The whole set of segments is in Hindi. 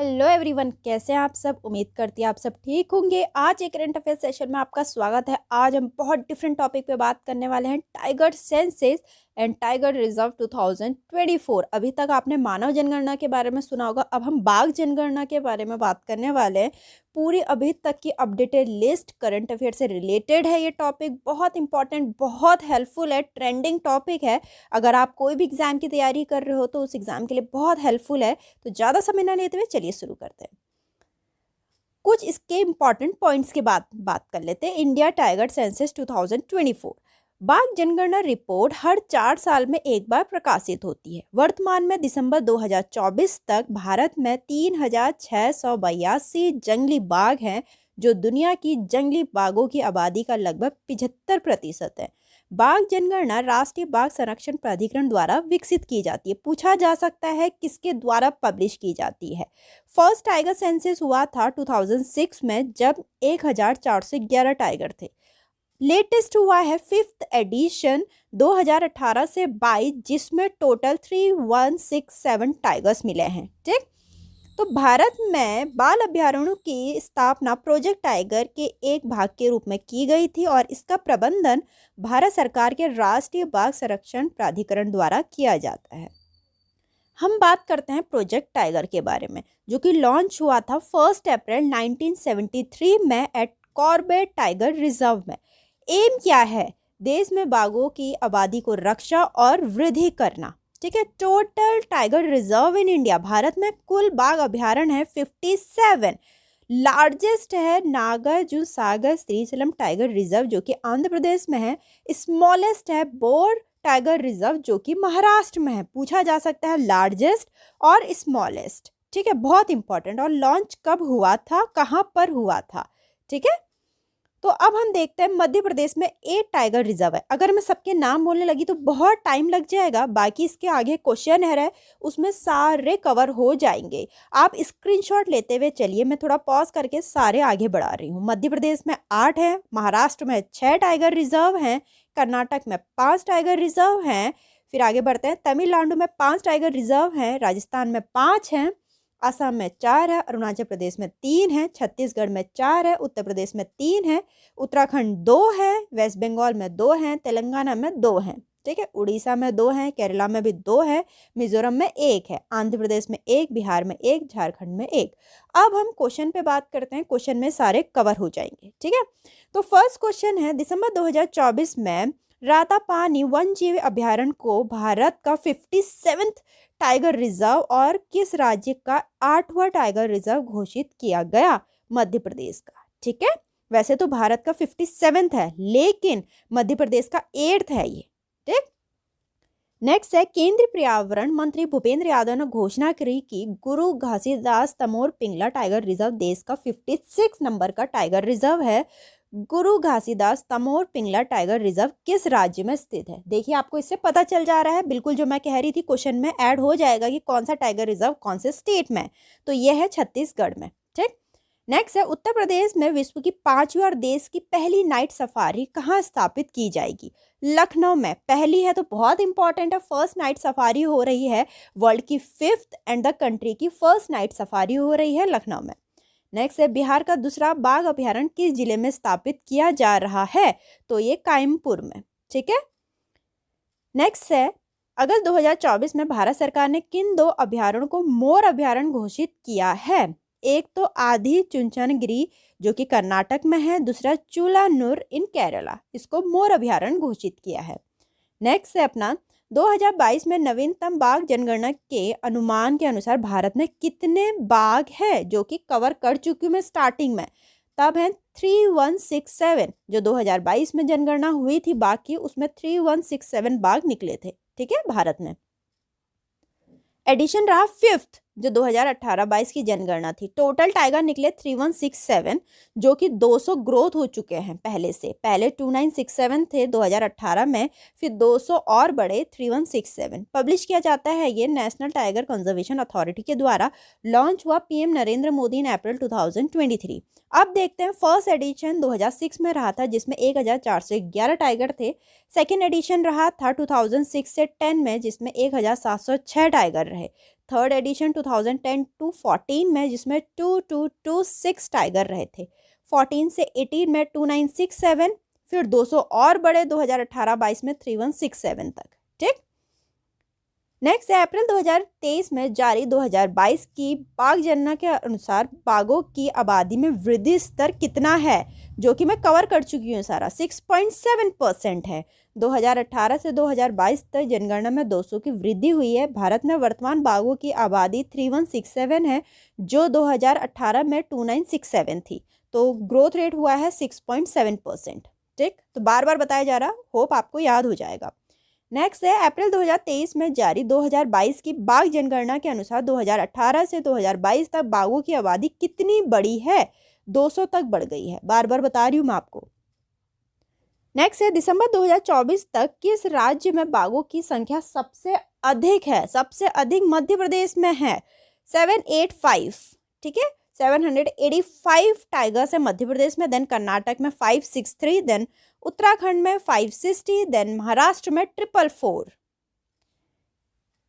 हेलो एवरीवन, कैसे हैं आप सब। उम्मीद करती है आप सब ठीक होंगे। आज एक करंट अफेयर सेशन में आपका स्वागत है। आज हम बहुत डिफरेंट टॉपिक पे बात करने वाले हैं, tiger census and tiger reserve 2024। अभी तक आपने मानव जनगणना के बारे में सुना होगा, अब हम बाघ जनगणना के बारे में बात करने वाले हैं। पूरी अभी तक की अपडेटेड लिस्ट करंट अफेयर से रिलेटेड है। ये टॉपिक बहुत इंपॉर्टेंट, बहुत हेल्पफुल है, ट्रेंडिंग टॉपिक है। अगर आप कोई भी एग्जाम की तैयारी कर रहे हो तो उस एग्जाम के लिए बहुत हेल्पफुल है। तो ज़्यादा समय ना लेते हुए चलिए शुरू करते हैं। कुछ इसके इंपॉर्टेंट पॉइंट्स के बाद बात कर लेते हैं। इंडिया टाइगर सेंसस 2024 बाघ जनगणना रिपोर्ट हर 4 साल में एक बार प्रकाशित होती है। वर्तमान में दिसंबर 2024 तक भारत में 3682 जंगली बाघ हैं, जो दुनिया की जंगली बाघों की आबादी का लगभग 75% है। बाघ जनगणना राष्ट्रीय बाघ संरक्षण प्राधिकरण द्वारा विकसित की जाती है। पूछा जा सकता है किसके द्वारा पब्लिश की जाती है। फर्स्ट टाइगर सेंसस हुआ था 2006 में, जब 1411 टाइगर थे। लेटेस्ट हुआ है 5th एडिशन 2018 से 22, जिसमें टोटल 3167 टाइगर्स मिले हैं। ठीक, तो भारत में बाल अभ्यारण्यों की स्थापना प्रोजेक्ट टाइगर के एक भाग के रूप में की गई थी और इसका प्रबंधन भारत सरकार के राष्ट्रीय बाघ संरक्षण प्राधिकरण द्वारा किया जाता है। हम बात करते हैं प्रोजेक्ट टाइगर के बारे में, जो कि लॉन्च हुआ था 1 अप्रैल 1973 में एट कॉर्बेट टाइगर रिजर्व में। एम क्या है? देश में बाघों की आबादी को रक्षा और वृद्धि करना। ठीक है, total tiger reserve in India, Bharat में कुल बाघ अभ्यारण्य है 57। लार्जेस्ट है नागार्जुन सागर श्रीशैलम टाइगर रिजर्व, जो कि आंध्र प्रदेश में है। स्मॉलेस्ट है बोर टाइगर रिजर्व, जो कि महाराष्ट्र में है। पूछा जा सकता है लार्जेस्ट और स्मॉलेस्ट। ठीक है, बहुत इंपॉर्टेंट। और लॉन्च कब हुआ था, कहाँ पर हुआ था? ठीक है, तो अब हम देखते हैं मध्य प्रदेश में 8 टाइगर रिजर्व है। अगर मैं सबके नाम बोलने लगी तो बहुत टाइम लग जाएगा। बाकी इसके आगे क्वेश्चन है, उसमें सारे कवर हो जाएंगे। आप स्क्रीनशॉट लेते हुए चलिए, मैं थोड़ा पॉज करके सारे आगे बढ़ा रही हूँ। मध्य प्रदेश में 8 है, महाराष्ट्र में 6 टाइगर रिजर्व हैं, कर्नाटक में 5 टाइगर रिजर्व हैं। फिर आगे बढ़ते हैं, तमिलनाडु में 5 टाइगर रिजर्व हैं, राजस्थान में 5 हैं, असम में 4 है, अरुणाचल प्रदेश में 3 है, छत्तीसगढ़ में 4 है, उत्तर प्रदेश में 3 है, उत्तराखंड 2 है, वेस्ट बंगाल में 2 हैं, तेलंगाना में 2 हैं। ठीक है, उड़ीसा में 2 हैं, केरला में भी 2 है, मिजोरम में 1 है, आंध्र प्रदेश में 1, बिहार में 1, झारखंड में 1। अब हम क्वेश्चन पे बात करते हैं, क्वेश्चन में सारे कवर हो जाएंगे। ठीक है, तो फर्स्ट क्वेश्चन है, दिसंबर 2024 में रातापानी वन्यजीव अभ्यारण्य को भारत का 57th टाइगर रिजर्व और किस राज्य का 8वां टाइगर रिजर्व घोषित किया गया? मध्य प्रदेश का। ठीक है, वैसे तो भारत का 57th है, लेकिन मध्य प्रदेश का 8th है ये। ठीक, नेक्स्ट है, केंद्रीय पर्यावरण मंत्री भूपेंद्र यादव ने घोषणा करी कि गुरु घासीदास तमोर पिंगला टाइगर रिजर्व देश का 56 नंबर का टाइगर रिजर्व है। गुरु घासीदास तमोर पिंगला टाइगर रिजर्व किस राज्य में स्थित है? देखिए, आपको इससे पता चल जा रहा है, बिल्कुल जो मैं कह रही थी क्वेश्चन में ऐड हो जाएगा कि कौन सा टाइगर रिजर्व कौन से स्टेट में। तो यह है छत्तीसगढ़ में। ठीक, नेक्स्ट है, उत्तर प्रदेश में विश्व की 5वीं और देश की पहली नाइट सफारी कहाँ स्थापित की जाएगी? लखनऊ में। पहली है तो बहुत इंपॉर्टेंट है, फर्स्ट नाइट सफारी हो रही है। वर्ल्ड की 5th एंड द कंट्री की फर्स्ट नाइट सफारी हो रही है लखनऊ में। नेक्स्ट है, बिहार का दूसरा बाघ अभ्यारण्य किस जिले में स्थापित किया जा रहा है? तो ये कायमपुर में। ठीक है, नेक्स्ट है, अगस्त 2024 में भारत सरकार ने किन 2 अभ्यारण्यों को मोर अभ्यारण्य घोषित किया है? एक तो आधी चुंचनगिरी, जो कि कर्नाटक में है, दूसरा चूलानुर इन केरला, इसको मोर अभ्यारण्य घोषित किया है। नेक्स्ट है अपना, 2022 में नवीनतम बाघ जनगणना के अनुमान के अनुसार भारत में कितने बाघ हैं, जो कि कवर कर चुकी हूँ मैं स्टार्टिंग में। तब है 3167, जो 2022 में जनगणना हुई थी बाघ की, उसमें 3167 बाघ निकले थे। ठीक है, भारत में। एडिशन रहा 5th, जो 2018-22 की जनगणना थी। टोटल टाइगर निकले 3167, जो कि 200 ग्रोथ हो चुके हैं पहले से। पहले 2967 थे 2018 में, फिर 200 और बढ़े 3167। पब्लिश किया जाता है ये नेशनल टाइगर कंजर्वेशन अथॉरिटी के द्वारा। लॉन्च हुआ पीएम नरेंद्र मोदी इन अप्रैल 2023। अब देखते हैं, फर्स्ट एडिशन 2006 में रहा था, जिसमें 1411 टाइगर थे। सेकेंड एडिशन रहा था 2006 से 10 में, जिसमें 1706 टाइगर रहे। थर्ड एडिशन 2010 टू 14 में, जिसमें 2226 टाइगर रहे थे। 14 से 18 में 2967, फिर 200 और बड़े 2018-22 में 3167 तक। ठीक। नेक्स्ट है अप्रैल 2023 में जारी 2022 की बाघ जनगणना के अनुसार बाघों की आबादी में वृद्धि स्तर कितना है, जो कि मैं कवर कर चुकी हूँ सारा। 6.7% है। 2018 से 2022 तक जनगणना में 200 की वृद्धि हुई है। भारत में वर्तमान बाघों की आबादी 3167 है, जो 2018 में 2967 थी। तो ग्रोथ रेट हुआ है 6.7%। ठीक, तो बार बार बताया जा रहा, होप आपको याद हो जाएगा। नेक्स्ट है अप्रैल 2023 में जारी 2022 की बाघ जनगणना के अनुसार 2018 से 2022 तक बाघों की आबादी कितनी बढ़ी है, 200 तक बढ़ गई है। बार बार बता रही हूँ मैं आपको। नेक्स्ट है दिसंबर 2024 तक किस राज्य में बाघों की संख्या सबसे अधिक है। सबसे अधिक मध्य प्रदेश में है 785। ठीक है, 785 टाइगर्स है मध्य प्रदेश में। देन कर्नाटक में 563, देन उत्तराखंड में 560, देन महाराष्ट्र में 444।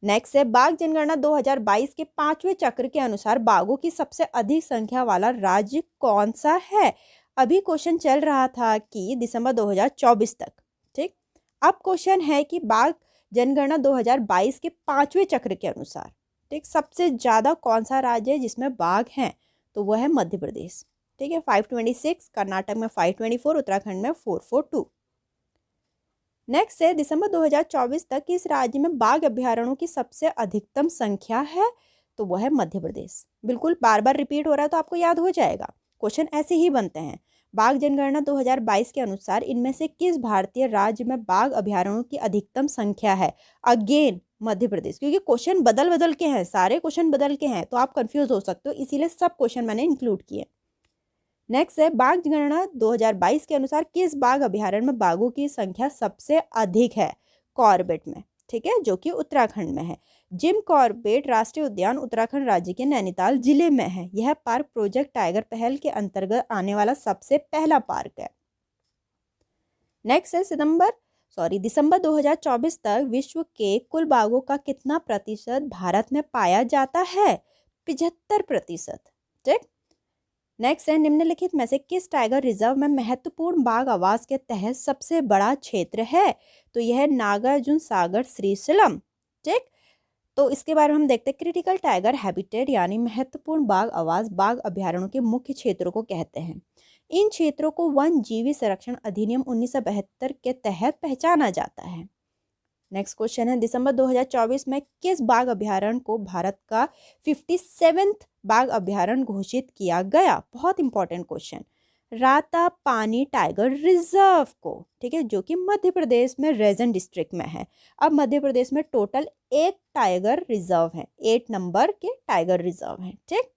नेक्स्ट है बाघ जनगणना 2022 के 5वें चक्र के अनुसार बाघों की सबसे अधिक संख्या वाला राज्य कौन सा है। अभी क्वेश्चन चल रहा था कि दिसंबर 2024 तक। ठीक, अब क्वेश्चन है कि बाघ जनगणना 2022 के 5वें चक्र के अनुसार, ठीक, सबसे ज्यादा कौन सा राज्य है जिसमें बाघ हैं, तो वह है मध्य प्रदेश। ठीक है, 526, कर्नाटक में 524, उत्तराखंड में 442। नेक्स्ट है दिसंबर 2024 तक किस राज्य में बाघ अभ्यारण्यों की सबसे अधिकतम संख्या है, तो वह है मध्य प्रदेश। बिल्कुल बार बार रिपीट हो रहा है तो आपको याद हो जाएगा। क्वेश्चन ऐसे ही बनते हैं। बाघ जनगणना 2022 के अनुसार इनमें से किस भारतीय राज्य में बाघ अभ्यारण्यों की अधिकतम संख्या है। अगेन मध्य प्रदेश, क्योंकि क्वेश्चन बदल बदल के हैं, सारे क्वेश्चन बदल के हैं, तो आप कंफ्यूज हो सकते हो, इसीलिए सब क्वेश्चन मैंने इंक्लूड किए। नेक्स्ट है बाघ जनगणना 2022 के अनुसार किस बाघ अभ्यारण्य में बाघों की संख्या सबसे अधिक है। कॉर्बेट में। ठीक है, जो कि उत्तराखंड में है। जिम कॉर्बेट राष्ट्रीय उद्यान उत्तराखंड राज्य के नैनीताल जिले में है। यह पार्क प्रोजेक्ट टाइगर पहल के अंतर्गत आने वाला सबसे पहला पार्क है। नेक्स्ट है दिसंबर 2024 तक विश्व के कुल बाघों का कितना प्रतिशत भारत में पाया जाता है। 75%। ठीक। नेक्स्ट है निम्नलिखित में से किस टाइगर रिजर्व में महत्वपूर्ण बाघ आवास के तहत सबसे बड़ा क्षेत्र है, तो यह है नागार्जुन सागर श्रीशैलम। ठीक, तो इसके बारे में हम देखते हैं। क्रिटिकल टाइगर हैबिटेट यानी महत्वपूर्ण बाघ आवास बाघ अभ्यारण्यों के मुख्य क्षेत्रों को कहते हैं। इन क्षेत्रों को वन जीवी संरक्षण अधिनियम 1972 के तहत पहचाना जाता है। नेक्स्ट क्वेश्चन है दिसंबर 2024 में किस बाघ अभ्यारण्य को भारत का 57वां बाघ अभ्यारण्य घोषित किया गया। बहुत important question. Ratapani tiger reserve को। ठीक है, जो कि मध्य प्रदेश में रैजन डिस्ट्रिक्ट में है। अब मध्य प्रदेश में टोटल 8 टाइगर रिजर्व है, 8 नंबर के टाइगर रिजर्व है। ठीक।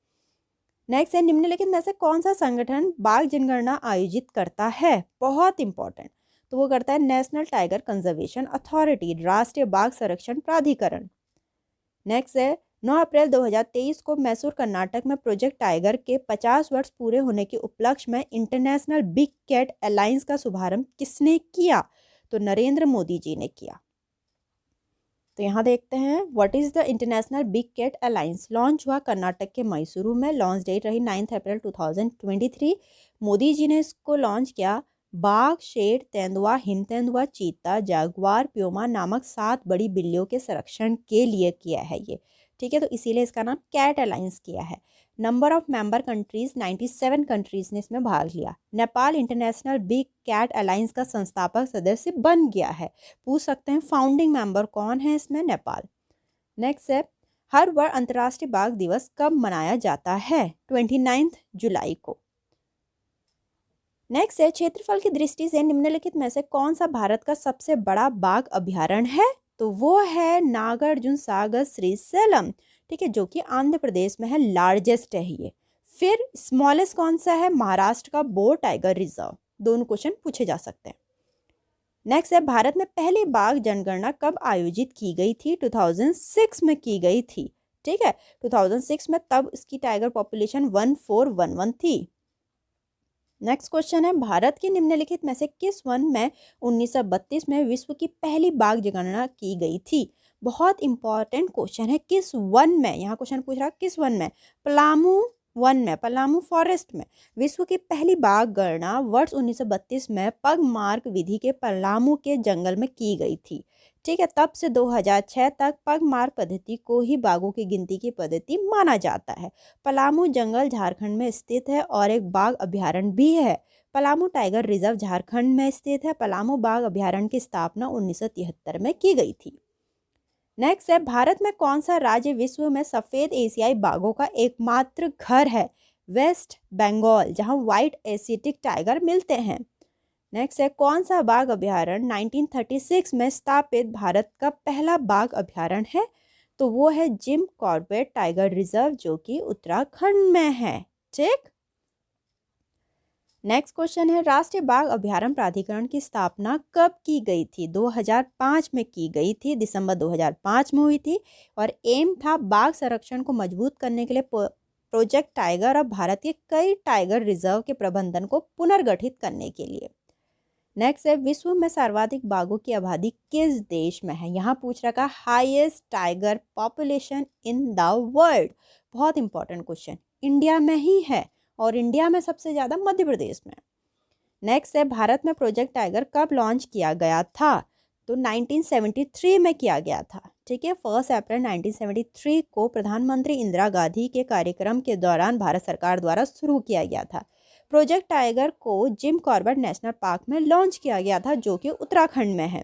नेक्स्ट है निम्नलिखित में से कौन सा संगठन बाघ जनगणना आयोजित करता है। बहुत इंपॉर्टेंट, तो वो करता है नेशनल टाइगर कंजर्वेशन अथॉरिटी, राष्ट्रीय बाघ संरक्षण प्राधिकरण। नेक्स्ट है 9 अप्रैल 2023 को मैसूर कर्नाटक में प्रोजेक्ट टाइगर के 50 वर्ष पूरे होने के उपलक्ष्य में इंटरनेशनल बिग कैट अलायंस का शुभारंभ किसने किया, तो नरेंद्र मोदी जी ने किया। तो यहाँ देखते हैं what is the international big cat alliance. Launch हुआ कर्नाटक के मैसूरू में। लॉन्च डेट रही 9 अप्रैल 2023। मोदी जी ने इसको लॉन्च किया। बाघ, शेर, तेंदुआ, हिम तेंदुआ, चीता, जागुआर, प्योमा नामक 7 बड़ी बिल्लियों के संरक्षण के लिए किया है ये। ठीक है, तो इसीलिए इसका नाम कैट अलायंस किया है। Number of member countries 97 countries ने इसमें भाग लिया। Nepal international big cat alliance का संस्थापक सदस्य बन गया है। पूछ सकते हैं फाउंडिंग मेंबर कौन है इसमें, नेपाल। नेक्स्ट है हर वर्ष अंतर्राष्ट्रीय बाघ दिवस कब मनाया जाता है, 29 जुलाई को। नेक्स्ट है क्षेत्रफल की दृष्टि से निम्नलिखित में से कौन सा भारत का सबसे बड़ा बाघ अभ्यारण्य है, तो वो है नागार्जुन सागर श्रीशैलम। ठीक है, जो कि आंध्र प्रदेश में है, लार्जेस्ट है ये। फिर स्मॉलेस्ट कौन सा है, महाराष्ट्र का बोर टाइगर रिजर्व। दोनों क्वेश्चन पूछे जा सकते हैं। नेक्स्ट है भारत में पहली बाघ जनगणना कब आयोजित की गई थी, 2006 में की गई थी। ठीक है, 2006 में, तब इसकी टाइगर पॉपुलेशन 1411 थी। नेक्स्ट क्वेश्चन है भारत के निम्नलिखित में से किस वन में 1932 में विश्व की पहली बाघ जनगणना की गई थी। बहुत इंपॉर्टेंट क्वेश्चन है, किस वन में, यहाँ क्वेश्चन पूछ रहा किस वन में, पलामू वन में, पलामू फॉरेस्ट में विश्व की पहली बाघ गणना वर्ष 1932 में पगमार्क विधि के पलामू के जंगल में की गई थी। ठीक है, तब से 2006 तक पगमार्क पद्धति को ही बाघों की गिनती की पद्धति माना जाता है। पलामू जंगल झारखंड में स्थित है और एक बाघ अभ्यारण्य भी है। पलामू टाइगर रिजर्व झारखंड में स्थित है। पलामू बाघ अभ्यारण्य की स्थापना 1973 में की गई थी। नेक्स्ट है, भारत में कौन सा राज्य विश्व में सफेद एशियाई बाघों का एकमात्र घर है? वेस्ट बंगाल, जहां व्हाइट एशियाटिक टाइगर मिलते हैं। नेक्स्ट है, कौन सा बाघ अभ्यारण्य 1936 में स्थापित भारत का पहला बाघ अभ्यारण्य है? तो वो है जिम कॉर्बेट टाइगर रिजर्व, जो कि उत्तराखंड में है। ठीक, नेक्स्ट क्वेश्चन है, राष्ट्रीय बाघ अभ्यारण्य प्राधिकरण की स्थापना कब की गई थी? 2005 में की गई थी, दिसंबर 2005 में हुई थी और एम था बाघ संरक्षण को मजबूत करने के लिए प्रोजेक्ट टाइगर और भारत के कई टाइगर रिजर्व के प्रबंधन को पुनर्गठित करने के लिए। नेक्स्ट है, विश्व में सर्वाधिक बाघों की आबादी किस देश में है? यहाँ पूछ रखा highest tiger population in the world. बहुत इंपॉर्टेंट क्वेश्चन, इंडिया में ही है और इंडिया में सबसे ज़्यादा मध्य प्रदेश में। नेक्स्ट है, भारत में प्रोजेक्ट टाइगर कब लॉन्च किया गया था? तो 1973 में किया गया था। ठीक है, 1 अप्रैल 1973 को प्रधानमंत्री इंदिरा गांधी के कार्यक्रम के दौरान भारत सरकार द्वारा शुरू किया गया था। प्रोजेक्ट टाइगर को जिम कॉर्बेट नेशनल पार्क में लॉन्च किया गया था, जो कि उत्तराखंड में है।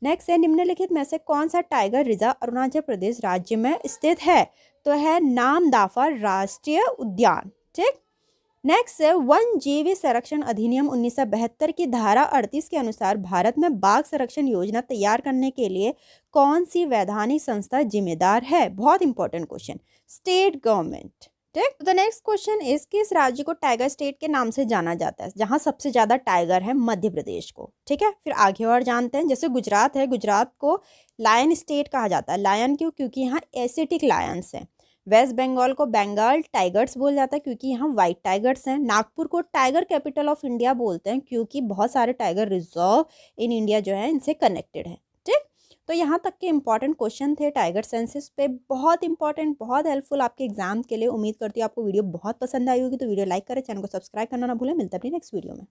नेक्स्ट है, निम्नलिखित में से कौन सा टाइगर रिजर्व अरुणाचल प्रदेश राज्य में स्थित है? तो है नामदाफा राष्ट्रीय उद्यान। ठीक, नेक्स्ट है, वन जीव संरक्षण अधिनियम 1972 की धारा 38 के अनुसार भारत में बाघ संरक्षण योजना तैयार करने के लिए कौन सी वैधानिक संस्था जिम्मेदार है? बहुत इंपॉर्टेंट क्वेश्चन, स्टेट गवर्नमेंट। ठीक, तो नेक्स्ट क्वेश्चन इस, किस राज्य को टाइगर स्टेट के नाम से जाना जाता है? जहां सबसे ज्यादा टाइगर है, मध्य प्रदेश को। ठीक है, फिर आगे और जानते हैं, जैसे गुजरात है, गुजरात को लायन स्टेट कहा जाता है। लायन क्यों? क्योंकि यहाँ एशियाटिक लायंस हैं। वेस्ट बंगाल को बंगाल टाइगर्स बोल जाता है क्योंकि यहाँ व्हाइट टाइगर्स हैं। नागपुर को टाइगर कैपिटल ऑफ इंडिया बोलते हैं क्योंकि बहुत सारे टाइगर रिजर्व इन इंडिया जो है इनसे कनेक्टेड है। ठीक, तो यहाँ तक के इंपॉर्टेंट क्वेश्चन थे टाइगर सेंसस पे, बहुत इंपॉर्टेंट, बहुत हेल्पफुल आपके एग्जाम के लिए। उम्मीद करती हूँ आपको वीडियो बहुत पसंद आई होगी, तो वीडियो लाइक करें, चैनल को सब्सक्राइब करना ना भूलें। मिलता है अपनी नेक्स्ट वीडियो में।